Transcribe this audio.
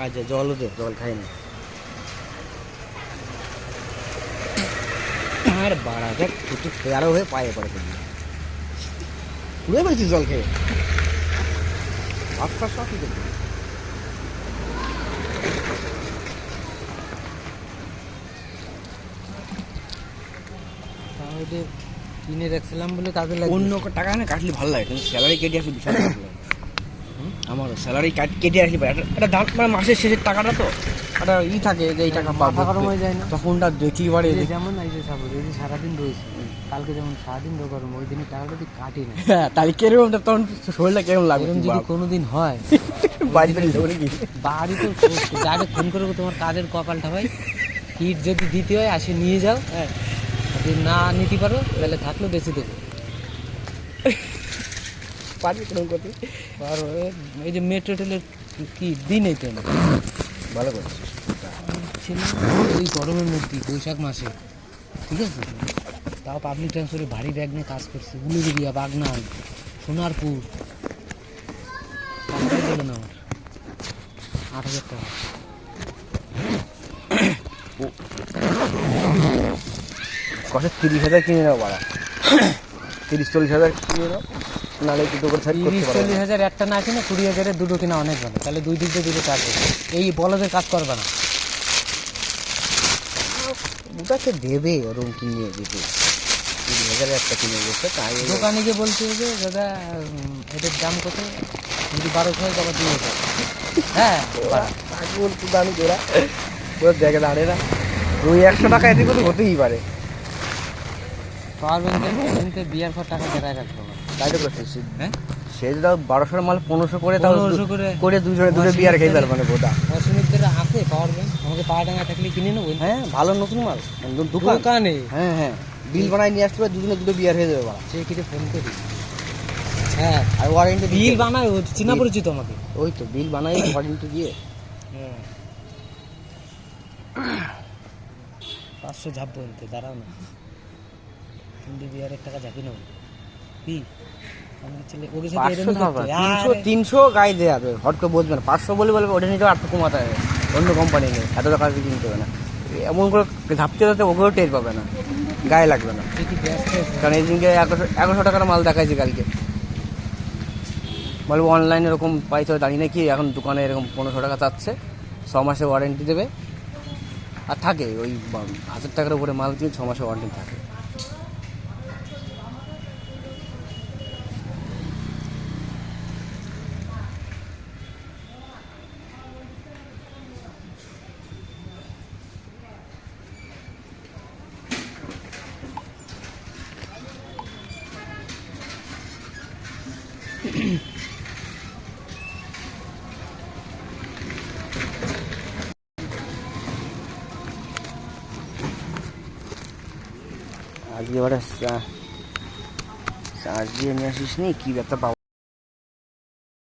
আচ্ছা জলও দে, জল খাই না। আর বাড়া দেখ একটু পেয়ারও হয়ে পায়ে পড়ে পুড়ে পেয়েছিস জল খেয়ে। ভাত সব কি করবি? তাহলে কিনে রাখছিলাম বলে কাজে লাগে। অন্য টাকা না কাটলে ভালো লাগে, কিন্তু স্যালারি কেটে আসলে বিশাল ভালো লাগে। আমার স্যালারি কেটে আসলে একটা দাম, মানে মাসের শেষের টাকাটা তো একটা থাকে যে এই টাকা পাবো, গরম হয়ে যায় না তখনটা দেখি বাড়ে। যেমন এই যে সাপোজ এই যে সারাদিন রয়েছে, কালকে যেমন সারাদিন গরম, ওই দিনের টাকাটা যদি কাটি না, হ্যাঁ তাহলে কিরকম তখন শরীরটা কেমন লাগবে এরকম যদি কোনোদিন হয় বাড়ি বাড়ি যাবো নাকি? বাড়ি তো যাকে ফোন করে তোমার কাজের কপালটা ভাই, কিট যদি দিতে হয় আসে নিয়ে যাও, হ্যাঁ যদি না নিতে পারো তাহলে থাকলেও বেশি দেবো। পারবি কিরকম করতে? আর এই যে মেট্রো টেলের কি দিন এই তো ভালো করছিস। ছিল এই গরমের মধ্যে বৈশাখ মাসে, ঠিক আছে, তাও পাবলিক ট্রান্সপোর্টে ভারী ব্যাগ নিয়ে কাজ করছে, উলুবেড়িয়া, বাগনান, সোনারপুর। টাকাটাই দিল না আমার 8,000 টাকা। কষে 30,000 কিনে নাও বাড়া, 30-40,000 কিনে নাও, নাহলে দুটো করে থাকি করতে পারো। 30-40,000 একটা না কিনে 20,000-এর দুটো কিনা অনেক ভালো, তাহলে দুই দিক দিয়ে দুটো কাজ করবে, এই বলদের কাজ করবে না। ওটাকে দেবে ওরকম কিনে দিতে, 30,000 একটা কিনে দিচ্ছে তাই। দোকানে গিয়ে বলছে যে দাদা এটার দাম কত, যদি 1200 হয় তবে 2,000। হ্যাঁ বলতে দামি ওরা, ওরা দেখে দাঁড়ে না, 200-100 টাকা এদিকে তো হতেই পারে। পাওয়ার ব্যাংকে বিয়ার পর টাকা দেড়াই রাখতে হবে। তাই তো করতেছি। হ্যাঁ সে যদি 1200 মাল 1500 করে, তাও 1500 করে দুটো বিয়ার খেয়ে যাবে মানে বোধা। অসুবিধার আছে পাওয়ার ব্যাংক, আমাকে পাওয়ার ডাঙ্গা থাকলে কিনে নেবো। হ্যাঁ ভালো নতুন মাল দোকান। দোকানে হ্যাঁ হ্যাঁ বিল বানায় নিয়ে আসতে হবে, দুজনে দুটো বিয়ার হয়ে যাবে বাড়া। সে কিনে ফোন করি, হ্যাঁ আর ওয়ারেন্টি বিল বানায়, চিনা পরিচিত আমাকে। ওই তো বিল বানাই ওয়ারেন্টি দিয়ে। হ্যাঁ 500 ঝাপ বলতে দাঁড়াও না, 2 বিয়ারের টাকা ঝাঁপি নেবো কি আমি ছেলে ওকে সাথে 300 গায়ে দেওয়া যাবে, হট করে বলবে না। 500 বলে ওটা নিতে 800 কমাতে হবে, অন্য কোম্পানি নেই, এত টাকা দিয়ে কিনতে হবে না। এমন করে ঝাপতে যাতে ওগুলো টের পাবে না, গায়ে লাগবে না। কারণ এই দিনকে 1100 টাকার মাল দেখাইছে কালকে, বলবো অনলাইনে এরকম পাইতে দাঁড়িয়ে নাকি, এখন দোকানে এরকম 1500 টাকা চাচ্ছে, 6 মাসে ওয়ারেন্টি দেবে। আর থাকে ওই 1000 টাকার উপরে মাল কিনে 6 মাসে ওয়ারেন্টি থাকে। আজকে এবারে চার্জ দিয়ে নিয়ে আসিস নি, কি ব্যাপার।